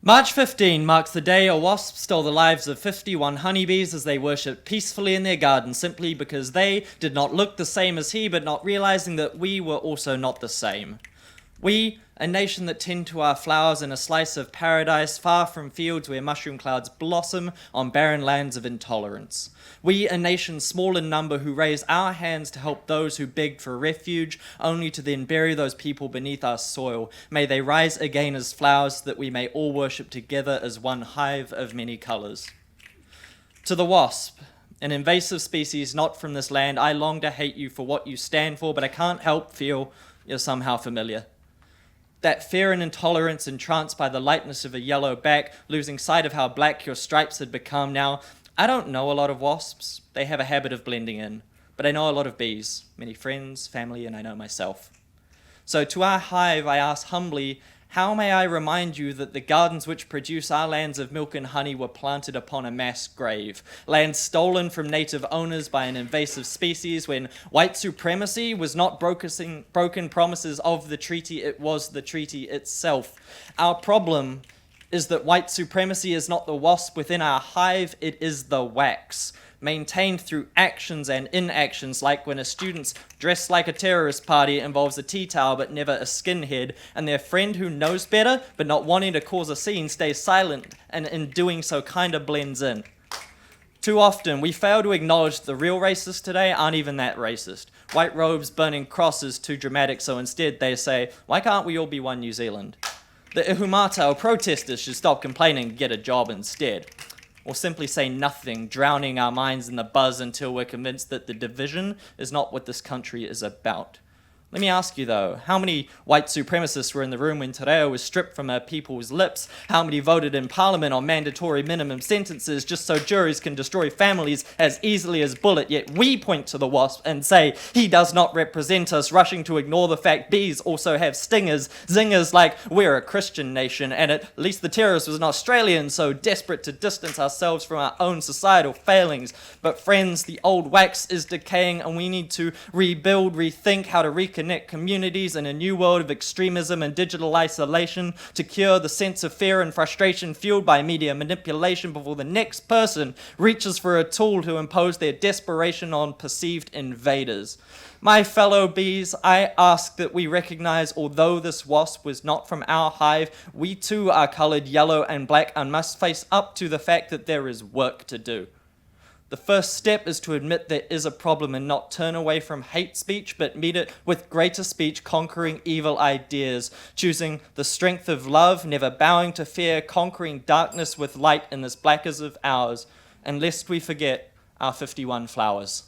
March 15 marks the day a wasp stole the lives of 51 honeybees as they worshipped peacefully in their garden simply because they did not look the same as he, but not realizing that we were also not the same. We, a nation that tend to our flowers in a slice of paradise far from fields where mushroom clouds blossom on barren lands of intolerance. We, a nation small in number who raise our hands to help those who begged for refuge, only to then bury those people beneath our soil. May they rise again as flowers that we may all worship together as one hive of many colors. To the wasp, an invasive species not from this land, I long to hate you for what you stand for, but I can't help feel you're somehow familiar. That fear and intolerance entranced by the lightness of a yellow back, losing sight of how black your stripes had become now. I don't know a lot of wasps. They have a habit of blending in. But I know a lot of bees, many friends, family, and I know myself. So to our hive I ask humbly, how may I remind you that the gardens which produce our lands of milk and honey were planted upon a mass grave, lands stolen from native owners by an invasive species when white supremacy was not broken promises of the treaty, it was the treaty itself. Our problem is that white supremacy is not the wasp within our hive, it is the wax, maintained through actions and inactions, like when a student's dressed like a terrorist party involves a tea towel but never a skinhead, and their friend who knows better but not wanting to cause a scene stays silent and in doing so kind of blends in. Too often, we fail to acknowledge the real racists today aren't even that racist. White robes burning crosses too dramatic, so instead they say, why can't we all be one New Zealand? The ihumata or protesters should stop complaining and get a job instead. Or simply say nothing, drowning our minds in the buzz until we're convinced that the division is not what this country is about. Let me ask you though, how many white supremacists were in the room when Te Reo was stripped from her people's lips? How many voted in Parliament on mandatory minimum sentences just so juries can destroy families as easily as bullet? Yet we point to the wasp and say he does not represent us, rushing to ignore the fact bees also have stingers, zingers like we're a Christian nation, and at least the terrorist was an Australian, so desperate to distance ourselves from our own societal failings. But friends, the old wax is decaying and we need to rebuild, rethink how to reconnect communities in a new world of extremism and digital isolation to cure the sense of fear and frustration fueled by media manipulation before the next person reaches for a tool to impose their desperation on perceived invaders. My fellow bees, I ask that we recognize although this wasp was not from our hive, we too are colored yellow and black and must face up to the fact that there is work to do. The first step is to admit there is a problem and not turn away from hate speech, but meet it with greater speech, conquering evil ideas, choosing the strength of love, never bowing to fear, conquering darkness with light in this black as of ours, and lest we forget our 51 flowers.